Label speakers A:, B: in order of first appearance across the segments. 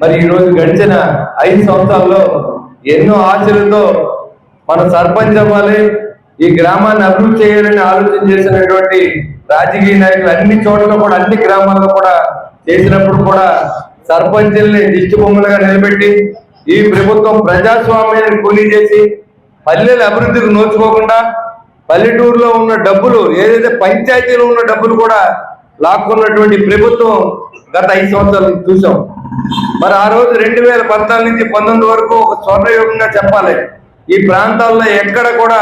A: మరి ఈ రోజు గడిచిన 5 సంవత్సరాల్లో ఎన్నో ఆశలతో మన సర్పంచ్ అవ్వాలి, ఈ గ్రామాన్ని అభివృద్ధి చేయాలని ఆలోచన చేసినటువంటి రాజకీయ నాయకులు అన్ని చోట్ల కూడా అన్ని గ్రామాల్లో కూడా చేసినప్పుడు కూడా సర్పంచుల్ని దిష్టి బొమ్మలుగా నిలబెట్టి ఈ ప్రభుత్వం ప్రజాస్వామ్యాన్ని కూలీ చేసి పల్లెల అభివృద్ధికి నోచుకోకుండా పల్లెటూరులో ఉన్న డబ్బులు ఏదైతే పంచాయతీలో ఉన్న డబ్బులు కూడా లాక్కున్నటువంటి ప్రభుత్వం గత 5 సంవత్సరాలు చూసాం. మరి ఆ రోజు 2014 నుంచి 19 వరకు ఒక స్వర్ణయుగంగా చెప్పాలి. ఈ ప్రాంతాల్లో ఎక్కడ కూడా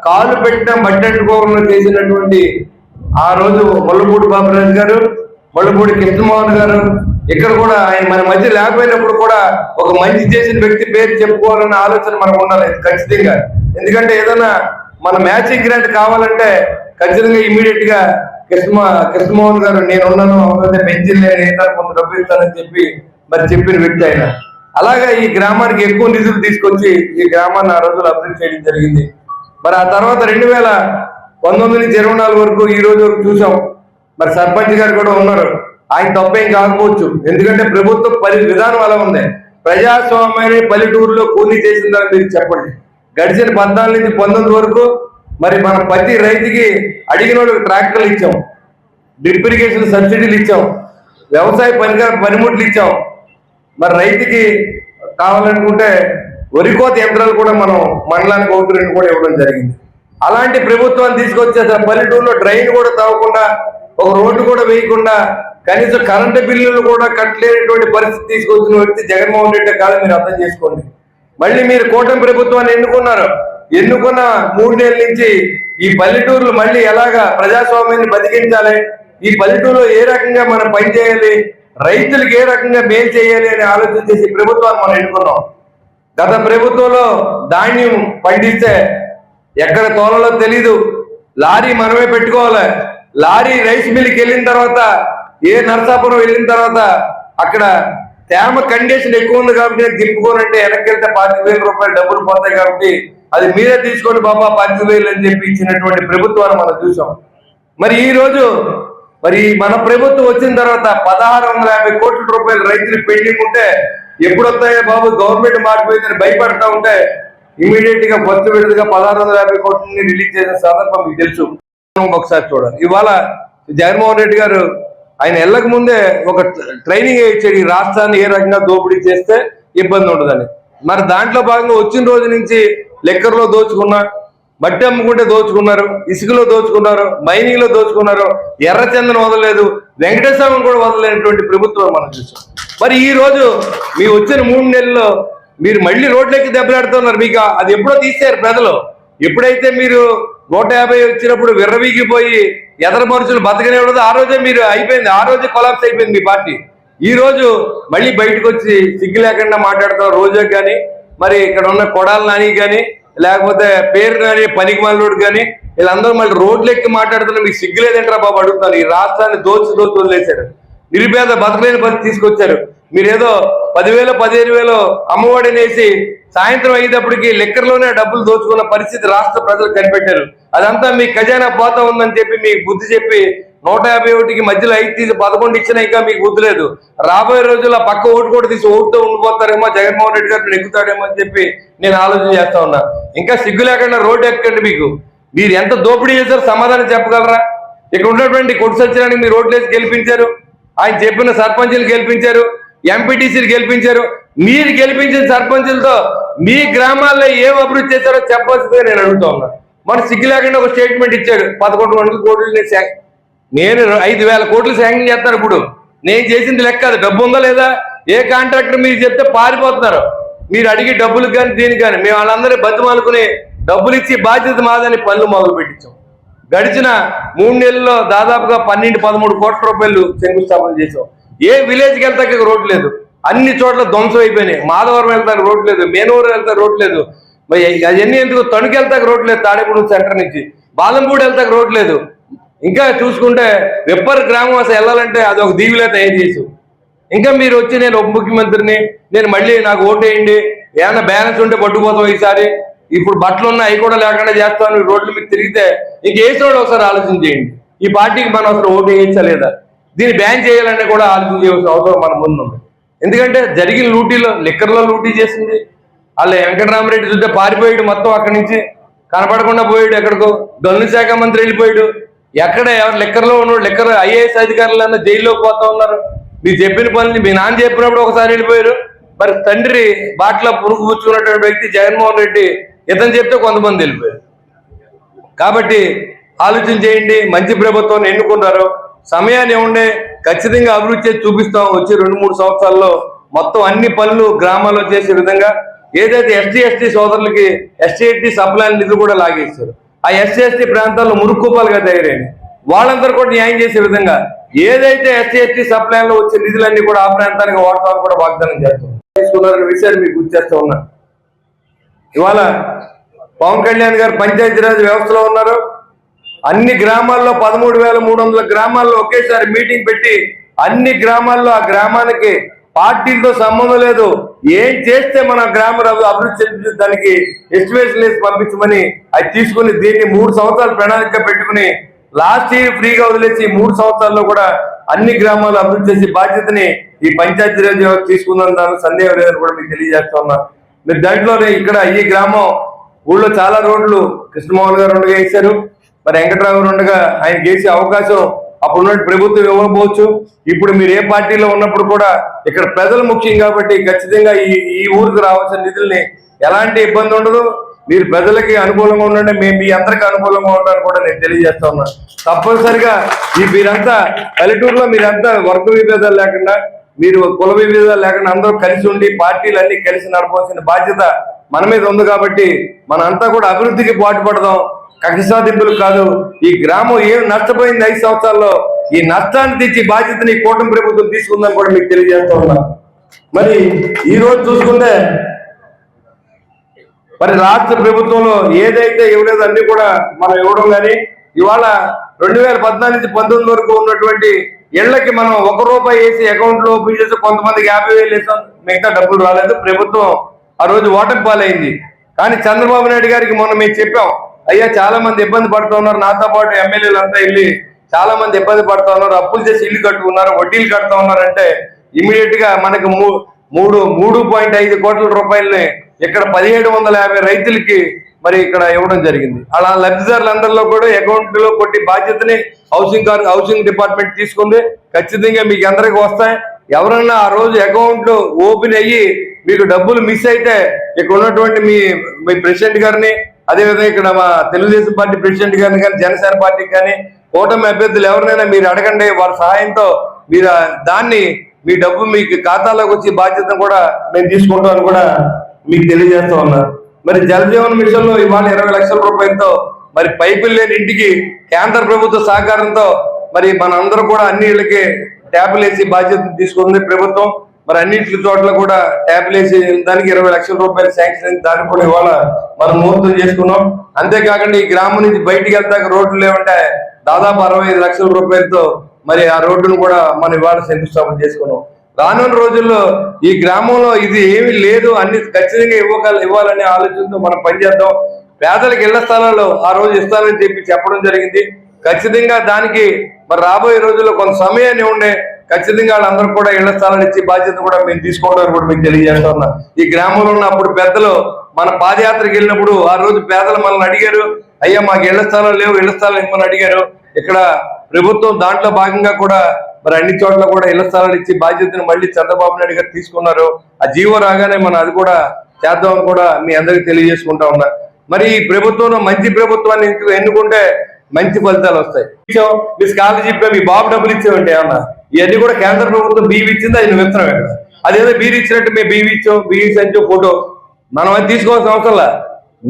A: కాలు పెట్టిన మట్టెట్టుకోకుండా చేసినటువంటి ఆ రోజు మల్లుపూడి బాబురాజు గారు, మల్లుపూడి కృష్ణమోహన్ గారు, ఇక్కడ కూడా ఆయన మన మధ్య లేకపోయినప్పుడు కూడా ఒక మంచి చేసిన వ్యక్తి పేరు చెప్పుకోవాలన్న ఆలోచన మనకు ఉండాలి ఖచ్చితంగా. ఎందుకంటే ఏదైనా మన మ్యాచింగ్ గ్రాంట్ కావాలంటే ఖచ్చితంగా ఇమీడియట్ గా కృష్ణమోహన్ గారు నేనున్నాను, పెన్షన్ కొంత డబ్బు ఇస్తానని చెప్పి మరి చెప్పిన వ్యక్తి ఆయన. అలాగే ఈ గ్రామానికి ఎక్కువ నిధులు తీసుకొచ్చి ఈ గ్రామాన్ని ఆ రోజులు అభివృద్ధి చేయడం జరిగింది. మరి ఆ తర్వాత 2019 నుంచి 24 వరకు ఈ రోజు వరకు చూసాం. మరి సర్పంచ్ గారు కూడా ఉన్నారు, ఆయన తప్పేం కాకపోవచ్చు. ఎందుకంటే ప్రభుత్వ విధానం అలా ఉంది. ప్రజాస్వామ్యాన్ని పల్లెటూరులో కూలీ చేసిందని మీరు చెప్పండి. గడిచిన 14 నుంచి 19 వరకు మరి మన ప్రతి రైతుకి అడిగిన వాళ్ళకి ట్రాక్టర్లు ఇచ్చాం, డ్రిప్ ఇరిగేషన్ సబ్సిడీలు ఇచ్చాం, వ్యవసాయ పనిముట్లు ఇచ్చాం. మరి రైతుకి కావాలనుకుంటే వరికోత యంత్రాలు కూడా మనం మండలానికి 1-2 కూడా ఇవ్వడం జరిగింది. అలాంటి ప్రభుత్వాన్ని తీసుకొచ్చే పల్లెటూరులో డ్రైన్ కూడా తవ్వకుండా, ఒక రోడ్డు కూడా వేయకుండా, కనీసం కరెంటు బిల్లులు కూడా కట్టలేనటువంటి పరిస్థితి తీసుకొచ్చిన వ్యక్తి జగన్మోహన్ రెడ్డి కాదు. మీరు అర్థం చేసుకోండి. మళ్ళీ మీరు కూటమి ప్రభుత్వాన్ని ఎన్నుకున్న 3 నెలల నుంచి ఈ పల్లెటూరులు మళ్ళీ ఎలాగా ప్రజాస్వామ్యాన్ని బతికించాలి, ఈ పల్లెటూరులో ఏ రకంగా మనం పని చేయాలి, రైతులకు ఏ రకంగా మేలు చేయాలి అని ఆలోచన చేసి ప్రభుత్వాన్ని మనం ఎన్నుకున్నాం. గత ప్రభుత్వంలో ధాన్యం పండిస్తే ఎక్కడ తోలలో తెలీదు, లారీ మనమే పెట్టుకోవాలి. లారీ రైస్ మిల్కి వెళ్ళిన తర్వాత, ఏ నరసాపురం వెళ్ళిన తర్వాత అక్కడ తేమ కండిషన్ ఎక్కువ ఉంది కాబట్టి దింపుకోనంటే వెనక్కి వెళ్తే 25,000 రూపాయలు డబ్బులు పోతాయి కాబట్టి అది మీరే తీసుకోండి బాబా 10,000 అని చెప్పి ఇచ్చినటువంటి ప్రభుత్వాన్ని మనం చూసాం. మరి ఈ రోజు మరి మన ప్రభుత్వం వచ్చిన తర్వాత 1,650 కోట్ల రూపాయలు రైతులు పెండింగ్ ఉంటే ఎప్పుడు వస్తాయో బాబు గవర్నమెంట్ మారిపోయిందని భయపడతా ఉంటే ఇమీడియట్ గా ఫస్ట్ విడతగా 1,650 కోట్లని రిలీజ్ చేసిన సందర్భం మీకు తెలుసు. ఒకసారి చూడాలి. ఇవాళ జగన్మోహన్ రెడ్డి గారు ఆయన వెళ్ళక ముందే ఒక ట్రైనింగ్ ఇచ్చాడు, ఈ రాష్ట్రాన్ని ఏ రకంగా దోపిడీ చేస్తే ఇబ్బంది ఉండదని. మరి దాంట్లో భాగంగా వచ్చిన రోజు నుంచి లెక్కర్లో దోచుకున్నా, మట్టి అమ్ముకుంటే దోచుకున్నారు, ఇసుకలో దోచుకున్నారు, మైనింగ్ లో దోచుకున్నారు, ఎర్రచందనం వదలలేదు, వెంకటేశ్వరం కూడా వదలలేనటువంటి ప్రభుత్వం మనం చూసాం. మరి ఈ రోజు మీ వచ్చిన 3 నెలల్లో మీరు మళ్ళీ రోడ్లెక్కి దెబ్బలాడుతున్నారు. మీకు అది ఎప్పుడో తీసారు ప్రజలు. ఎప్పుడైతే మీరు 150 వచ్చినప్పుడు విర్రవీగిపోయి ఎదర మనుషులు బతకనే ఉండదు, ఆ రోజే మీరు అయిపోయింది, ఆ రోజే కొలాప్స్ అయిపోయింది మీ పార్టీ. ఈ రోజు మళ్ళీ బయటకు వచ్చి సిగ్గు లేకుండా మాట్లాడతాం. రోజా కానీ, మరి ఇక్కడ ఉన్న కొడాల నాని కానీ, లేకపోతే పేరు నాని పనికి మల్లుడు కానీ, వీళ్ళందరూ మళ్ళీ రోడ్లు ఎక్కి మాట్లాడుతున్నా మీకు సిగ్గు లేదంటారా బాబు అడుగుతాను. ఈ రాష్ట్రాన్ని దోచి వదిలేశారు, నిరుపేద బతకలేని పరిస్థితి తీసుకొచ్చారు. మీరేదో 10,000 15,000 అమ్మఒడిని వేసి సాయంత్రం అయ్యేటప్పటికి లెక్కర్లోనే డబ్బులు దోచుకున్న పరిస్థితి రాష్ట్ర ప్రజలు కనిపెట్టారు. అదంతా మీ ఖజానా పోతా ఉందని చెప్పి మీకు బుద్ధి చెప్పి 151కి మధ్యలో 5 తీసి 11 ఇచ్చినా ఇంకా మీకు బుద్ధి లేదు. రాబోయే రోజుల్లో పక్క ఓటు కూడా తీసి ఓటుతో ఉండిపోతారేమో, జగన్మోహన్ రెడ్డి గారు ఎక్కుతాడేమో అని చెప్పి నేను ఆలోచన చేస్తా ఉన్నా. ఇంకా సిగ్గు లేకుండా రోడ్డు ఎక్కండి. మీరు ఎంత దోపిడీ చేశారో సమాధానం చెప్పగలరా? ఇక్కడ ఉన్నటువంటి కొట్టు సత్యనారాయణ మీరు రోడ్లేసి గెలిపించారు, ఆయన చెప్పిన సర్పంచులు గెలిపించారు, ఎంపీటీసీలు గెలిపించారు. మీరు గెలిపించిన సర్పంచులతో మీ గ్రామాల్లో ఏం అభివృద్ధి చేశారో చెప్పవలసిందే నేను అడుగుతా ఉన్నా. మన సిగ్గు లేకుండా ఒక స్టేట్మెంట్ ఇచ్చాడు, 1100 కోట్లు నేను 5,000 కోట్లు శాంక్షన్ చేస్తాను. ఇప్పుడు నేను చేసింది లెక్క, అది డబ్బు ఉందా లేదా? ఏ కాంట్రాక్టర్ మీరు చెప్తే పారిపోతున్నారు. మీరు అడిగి డబ్బులకు కానీ దీనికి కానీ మేము వాళ్ళందరినీ బతిమాలుకుని డబ్బులు ఇచ్చి బాధ్యత మాదని పనులు మొదలు పెట్టించాం. గడిచిన 3 నెలల్లో దాదాపుగా 12-13 కోట్ల రూపాయలు శంకుస్థాపన చేసాం. ఏ విలేజ్కి వెళ్తాక రోడ్డు లేదు, అన్ని చోట్ల ధ్వంసం అయిపోయినాయి. మాధవరం వెళ్తాక రోడ్డు లేదు, మేనూరు వెళ్తాక రోడ్డు లేదు, అవన్నీ ఎందుకు తణుకు వెళ్తాక రోడ్డు లేదు, తాడేపూడి సెంటర్ నుంచి బాలంపూడి వెళ్తాక రోడ్డు లేదు. ఇంకా చూసుకుంటే వెప్పర్ గ్రామం అసలు వెళ్ళాలంటే అది ఒక దీవిలా తయారు చేసాం. ఇంకా మీరు వచ్చి నేను ఉప ముఖ్యమంత్రిని, నేను మళ్ళీ నాకు ఓటేయండి, ఏమైనా బ్యాలెన్స్ ఉంటే పట్టుకుపోతాం ఈసారి, ఇప్పుడు బట్టలు ఉన్నా అవి కూడా లేకుండా చేస్తాను, రోడ్ల మీద తిరిగితే ఇంకేసినోడు ఒకసారి ఆలోచన చేయండి. ఈ పార్టీకి మనం అసలు ఓటు వేయించలేదా, దీన్ని బ్యాన్ చేయాలని కూడా ఆలోచన చేయవలసిన అవసరం మన ముందు ఉంది. ఎందుకంటే జరిగిన లూటీలో లిక్కర్లో లూటీ చేసింది. వాళ్ళు వెంకటరామరెడ్డి చూస్తే పారిపోయాడు, మొత్తం అక్కడి నుంచి కనపడకుండా పోయాడు, ఎక్కడికో గనుల శాఖ మంత్రి వెళ్ళిపోయాడు. ఎక్కడ ఎవరు లిక్కర్లో ఉన్నాడు, లిక్కర్ ఐఏఎస్ అధికారులన్నా జైల్లోకి పోతా ఉన్నారు. మీరు చెప్పిన పనులు మీ నాన్న చెప్పినప్పుడు ఒకసారి వెళ్ళిపోయారు. మరి తండ్రి బాటలో పురుగు పుచ్చుకున్నటువంటి వ్యక్తి జగన్మోహన్ రెడ్డి ఇతను చెప్తే కొంతమంది వెళ్ళిపోయారు. కాబట్టి ఆలోచన చేయండి. మంచి ప్రభుత్వం ఎన్నుకున్నారు, సమయాన్ని ఉండే ఖచ్చితంగా అభివృద్ధి చేసి చూపిస్తాం. వచ్చే 2-3 సంవత్సరాల్లో మొత్తం అన్ని పనులు గ్రామాల్లో చేసే విధంగా, ఏదైతే ఎస్టీ సోదరులకి ఎస్టీ సప్లై నిధులు కూడా లాగేస్తారు, ఆ ఎస్టీ ప్రాంతాల్లో మురుక్కుపాలుగా తయారైంది, వాళ్ళందరూ కూడా న్యాయం చేసే విధంగా ఏదైతే ఎస్టీ సప్లైలో వచ్చే నిధులన్నీ కూడా ఆ ప్రాంతానికి వాడతామని కూడా వాగ్దానం చేస్తాం. తీసుకున్నారనే విషయాన్ని మీకు గుర్తు చేస్తూ ఉన్నా. ఇవాళ పవన్ కళ్యాణ్ గారు పంచాయతీరాజ్ వ్యవస్థలో ఉన్నారు. అన్ని గ్రామాల్లో 13,300 గ్రామాల్లో ఒకేసారి మీటింగ్ పెట్టి అన్ని గ్రామాల్లో ఆ గ్రామానికి పార్టీలతో సంబంధం లేదు, ఏం చేస్తే మన గ్రామ అభివృద్ధి చెందుతుంది దానికి ఎస్టిమేషన్ వేసి పంపించమని అది తీసుకుని దీన్ని 3 సంవత్సరాలు ప్రణాళిక పెట్టుకుని లాస్ట్ ఇయర్ ఫ్రీగా వదిలేసి 3 సంవత్సరాల్లో కూడా అన్ని గ్రామాలు అభివృద్ధి చేసే బాధ్యతని ఈ పంచాయతీరాజ్ తీసుకుందని దానికి సందేహం లేదని కూడా మీకు తెలియజేస్తా ఉన్నా. మీరు దాంట్లోనే ఇక్కడ ఈ గ్రామం ఊళ్ళో చాలా రోడ్లు కృష్ణమోహన్ గారు ఉండగా వేశారు, మరి వెంకటరావు ఉండగా ఆయన చేసే అవకాశం అప్పుడున్న ప్రభుత్వం ఇవ్వకపోవచ్చు. ఇప్పుడు మీరు ఏ పార్టీలో ఉన్నప్పుడు కూడా ఇక్కడ ప్రజలు ముఖ్యం కాబట్టి ఖచ్చితంగా ఈ ఊరికి రావాల్సిన నిధుల్ని ఎలాంటి ఇబ్బంది ఉండదు. మీరు ప్రజలకి అనుకూలంగా ఉండండి, మేము మీ అందరికి అనుకూలంగా ఉంటారని కూడా నేను తెలియజేస్తా ఉన్నా. తప్పనిసరిగా మీరంతా పల్లెటూరులో మీరంతా వర్గ విభేదాలు లేకుండా, మీరు కుల విభేదాలు లేకుండా అందరూ కలిసి ఉండి పార్టీలు అన్ని కలిసి నడపాల్సిన బాధ్యత మన మీద ఉంది. కాబట్టి మనంతా కూడా అభివృద్ధికి పాటుపడదాం, కక్ష సాధింపులు కాదు. ఈ గ్రామం ఏం నష్టపోయింది 5 సంవత్సరాల్లో, ఈ నష్టాన్ని తెచ్చి బాధ్యతని కూటమి ప్రభుత్వం తీసుకుందని కూడా మీకు తెలియజేస్తా ఉన్నా. మరి ఈ రోజు చూసుకుంటే మరి రాష్ట్ర ప్రభుత్వంలో ఏదైతే ఇవ్వలేదు అన్ని కూడా మనం ఇవ్వడం, కానీ ఇవాళ 2014 నుంచి 19 వరకు ఉన్నటువంటి ఇళ్లకి మనం ₹1 వేసి అకౌంట్ లో ఓపెన్ చేసి కొంతమందికి 50,000 వేసాం, మిగతా డబ్బులు రాలేదు. ప్రభుత్వం ఆ రోజు ఓటమి పాలైంది. కానీ చంద్రబాబు నాయుడు గారికి మొన్న మేము చెప్పాం, అయ్యా చాలా మంది ఇబ్బంది పడుతూ ఉన్నారు, నాతో పాటు ఎమ్మెల్యేలు అంతా వెళ్ళి చాలా మంది ఇబ్బంది పడుతూ ఉన్నారు, అప్పులు చేసి ఇల్లు కట్టుకున్నారు, వడ్డీలు కడుతూ ఉన్నారంటే ఇమీడియట్ గా మనకు 3.5 కోట్ల రూపాయలని ఇక్కడ 1750 రైతులకి మరి ఇక్కడ ఇవ్వడం జరిగింది. అలా లబ్ధిదారులందరిలో కూడా అకౌంట్ లో కొట్టి బాధ్యతని హౌసింగ్ డిపార్ట్మెంట్ తీసుకుంది. ఖచ్చితంగా మీకు అందరికి వస్తాయి. ఎవరన్నా ఆ రోజు అకౌంట్ ఓపెన్ అయ్యి మీకు డబ్బులు మిస్ అయితే ఇక్కడ ఉన్నటువంటి మీ ప్రెసిడెంట్ గారిని, అదేవిధంగా ఇక్కడ మా తెలుగుదేశం పార్టీ ప్రెసిడెంట్ గారిని కానీ, జనసేన పార్టీకి కానీ, కూటమి అభ్యర్థులు ఎవరినైనా మీరు అడగండి, వారి సహాయంతో మీరు దాన్ని మీ డబ్బు మీకు ఖాతాలోకి వచ్చి బాధ్యత కూడా మేము తీసుకుంటామని కూడా మీకు తెలియజేస్తా ఉన్నారు. మరి జలజీవన్ మిషన్ లో ఇవాళ 20 లక్షల రూపాయలతో మరి పైపులు లేని ఇంటికి కేంద్ర ప్రభుత్వ సహకారంతో మరి మన అందరూ కూడా అన్ని ఇళ్ళకి ట్యాపులు వేసి బాధ్యత తీసుకుంది ప్రభుత్వం. మరి అన్నింటి చోట్ల కూడా ట్యాపులు వేసి దానికి 20 లక్షల రూపాయలు శాంక్షన్ అయింది, దాన్ని కూడా ఇవాళ మనం ముహూర్తం చేసుకున్నాం. అంతేకాకుండా ఈ గ్రామం నుంచి బయటికి వెళ్తాక రోడ్లు లేవంటే దాదాపు 65 లక్షల రూపాయలతో మరి ఆ రోడ్డును కూడా మనం ఇవాళ శంకుస్థాపన చేసుకున్నాం. రానున్న రోజుల్లో ఈ గ్రామంలో ఇది ఏమీ లేదు, అన్ని ఖచ్చితంగా ఇవ్వాలనే ఆలోచనతో మనం పనిచేద్దాం. పేదలకు ఇళ్ల స్థలాలు ఆ రోజు ఇస్తానని చెప్పడం జరిగింది. ఖచ్చితంగా దానికి మరి రాబోయే రోజుల్లో కొంత సమయాన్ని ఉండే ఖచ్చితంగా వాళ్ళందరూ కూడా ఇళ్ల స్థలాలు ఇచ్చి బాధ్యత కూడా మేము తీసుకోవడానికి కూడా మీకు తెలియజేస్తా ఉన్నా. ఈ గ్రామంలో ఉన్న అప్పుడు పెద్దలు మన పాదయాత్రకి వెళ్ళినప్పుడు ఆ రోజు పేదలు మనల్ని అడిగారు, అయ్యా మాకు ఇళ్ల స్థలాలు లేవు, ఇళ్ల స్థలాలు ఇవ్వమని అడిగారు. ఇక్కడ ప్రభుత్వం దాంట్లో భాగంగా కూడా మరి అన్ని చోట్ల కూడా ఇళ్ల స్థలాలు ఇచ్చి బాధ్యతను మళ్ళీ చంద్రబాబు నాయుడు గారు తీసుకున్నారు. ఆ జీవో రాగానే మనం అది కూడా చేద్దామని కూడా మీ అందరికీ తెలియజేసుకుంటా ఉన్నా. మరి ఈ ప్రభుత్వంలో మంచి ప్రభుత్వాన్ని ఎన్నుకుంటే మంచి ఫలితాలు వస్తాయి. మీ స్కాలర్షిప్ మీ బాబు డబ్బులు ఇచ్చామంటే ఏమన్నా ఇవన్నీ కూడా కేంద్ర ప్రభుత్వం బియ్యం ఇచ్చింది, అది నువ్వు ఇస్తున్నావు ఇక్కడ. అదేదో మీరు ఇచ్చినట్టు మేము బియ్యం ఇచ్చాం, బియ్యం సంచో ఫోటో మనం అది తీసుకోవాల్సిన అవసరంలా.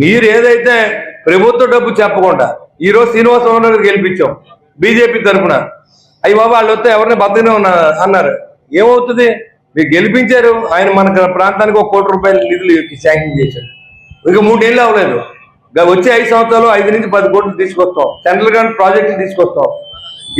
A: మీరు ఏదైతే ప్రభుత్వ డబ్బు చెప్పకుండా ఈ రోజు శ్రీనివాసరావు గారికి గెలిపించాం బీజేపీ తరఫున, అయ్యి బాబా వాళ్ళు వస్తే ఎవరిని బద్దనే అన్నారు, ఏమవుతుంది? మీరు గెలిపించారు, ఆయన మన ప్రాంతానికి ₹1 కోటి నిధులు శాంక్షన్ చేశారు. ఇంకా 3 ఏళ్ళు అవ్వలేదు, వచ్చే 5 సంవత్సరాలు 5 నుంచి 10 కోట్లు తీసుకొస్తాం, సెంట్రల్ గవర్నమెంట్ ప్రాజెక్టులు తీసుకొస్తాం.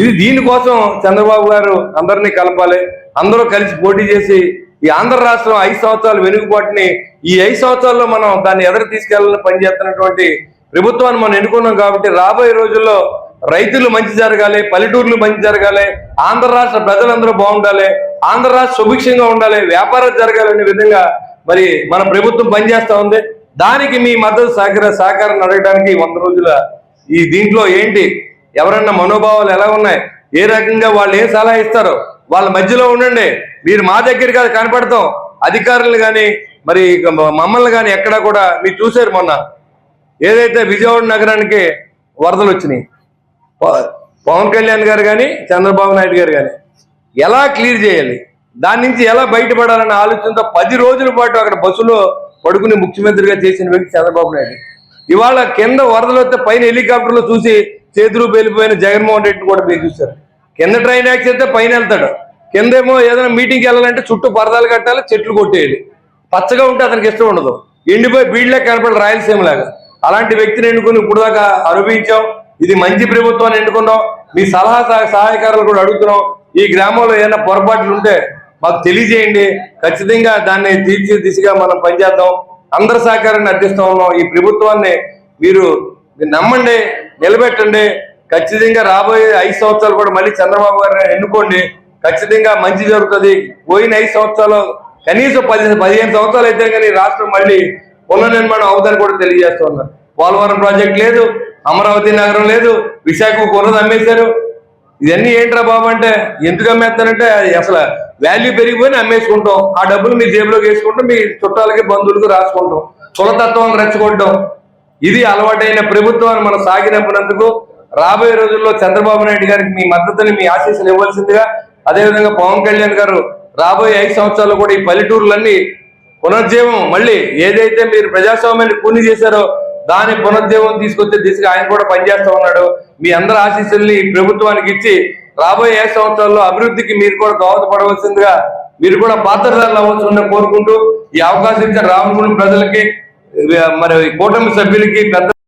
A: ఇది దీనికోసం చంద్రబాబు గారు అందరినీ కలపాలి, అందరూ కలిసి పోటీ చేసి ఈ ఆంధ్ర రాష్ట్రం 5 సంవత్సరాలు వెనుకబాటుని ఈ 5 సంవత్సరాల్లో మనం దాన్ని ఎదురు తీసుకెళ్లాలని పనిచేస్తున్నటువంటి ప్రభుత్వాన్ని మనం ఎన్నుకున్నాం. కాబట్టి రాబోయే రోజుల్లో రైతులు మంచి జరగాలి, పల్లెటూర్లు మంచి జరగాలి, ఆంధ్ర రాష్ట్ర ప్రజలందరూ బాగుండాలి, ఆంధ్ర రాష్ట్ర సుభిక్షంగా ఉండాలి, వ్యాపారం జరగాలనే విధంగా మరి మన ప్రభుత్వం పనిచేస్తా ఉంది. దానికి మీ మద్దతు సహకారం అడగడానికి 100 రోజుల ఈ దీంట్లో ఏంటి, ఎవరన్నా మనోభావాలు ఎలా ఉన్నాయి, ఏ రకంగా వాళ్ళు ఏం సలహా ఇస్తారో వాళ్ళ మధ్యలో ఉండండి. మీరు మా దగ్గర కాదు కనపడతాం, అధికారులు కానీ మరి మమ్మల్ని కానీ ఎక్కడా కూడా మీరు చూశారు. మొన్న ఏదైతే విజయవాడ నగరానికి వరదలు వచ్చినాయి, పవన్ కళ్యాణ్ గారు కానీ చంద్రబాబు నాయుడు గారు కానీ ఎలా క్లియర్ చేయాలి, దాని నుంచి ఎలా బయటపడాలన్న ఆలోచనతో 10 రోజుల పాటు అక్కడ బస్సులో పడుకుని ముఖ్యమంత్రిగా చేసిన వ్యక్తి చంద్రబాబు నాయుడు. ఇవాళ కింద వరదలు వస్తే పైన హెలికాప్టర్లో చూసి చేతులు పేలిపోయిన జగన్మోహన్ రెడ్డిని కూడా మీరు చూశారు. కింద ట్రైన్ యాక్సిడెంట్ అయితే పైన వెళ్తాడు, కిందేమో ఏదైనా మీటింగ్కి వెళ్ళాలంటే చుట్టూ పరదాలు కట్టాలి, చెట్లు కొట్టేయాలి. పచ్చగా ఉంటే అతనికి ఇష్టం ఉండదు, ఎండిపోయి బీడ్లే కనపడి రాయలసీమ లాగా. అలాంటి వ్యక్తిని ఎన్నుకుని ఇప్పుడు దాకా అనుభవించాం. ఇది మంచి ప్రభుత్వాన్ని ఎన్నుకున్నాం. మీ సహాయకారులు కూడా అడుగుతున్నాం. ఈ గ్రామంలో ఏదైనా పొరపాట్లు ఉంటే మాకు తెలియజేయండి, ఖచ్చితంగా దాన్ని తీర్చి దిశగా మనం పనిచేద్దాం. అందరి సహకారాన్ని అర్థిస్తా ఉన్నాం. ఈ ప్రభుత్వాన్ని మీరు నమ్మండి, నిలబెట్టండి. ఖచ్చితంగా రాబోయే 5 సంవత్సరాలు కూడా మళ్ళీ చంద్రబాబు గారిని ఎన్నుకోండి, ఖచ్చితంగా మంచి జరుగుతుంది. పోయిన 5 సంవత్సరాలు కనీసం 15 సంవత్సరాలు అయితే కానీ రాష్ట్రం మళ్ళీ పునర్నిర్మాణం అవుతుందని కూడా తెలియజేస్తూ ఉన్నారు. పోలవరం ప్రాజెక్ట్ లేదు, అమరావతి నగరం లేదు, విశాఖ కొన్నది అమ్మేశారు. ఇవన్నీ ఏంట్రా బాబు అంటే ఎందుకు అమ్మేస్తానంటే అసలు వాల్యూ పెరిగిపోయి అమ్మేసుకుంటాం, ఆ డబ్బులు మీ జేబులోకి వేసుకుంటాం, మీ చుట్టాలకి బంధువులకు రాసుకుంటాం, కులతత్వాన్ని రెచ్చగొట్టడం. ఇది అలవాటైన ప్రభుత్వాన్ని మనం సాగినప్పుడందుకు రాబోయే రోజుల్లో చంద్రబాబు నాయుడు గారికి మీ మద్దతుని, మీ ఆశీస్సులు ఇవ్వాల్సిందిగా, అదేవిధంగా పవన్ కళ్యాణ్ గారు రాబోయే 5 సంవత్సరాలు కూడా ఈ పల్లెటూర్లన్నీ పునర్జీవం, మళ్ళీ ఏదైతే మీరు ప్రజాస్వామ్యాన్ని కూని చేశారో దాని పునర్జీవం తీసుకొచ్చే దిశగా ఆయన కూడా పనిచేస్తూ ఉన్నాడు. మీ అందరి ఆశీస్సుల్ని ప్రభుత్వానికి ఇచ్చి రాబోయే 5 సంవత్సరాల్లో అభివృద్ధికి మీరు కూడా దోహదపడవలసిందిగా, మీరు కూడా పాత్రదారులు అవ్వాల్సిందని కోరుకుంటూ ఈ అవకాశం ఇచ్చిన రామగుండం ప్రజలకి మరి కూటమి సభ్యులకి పెద్ద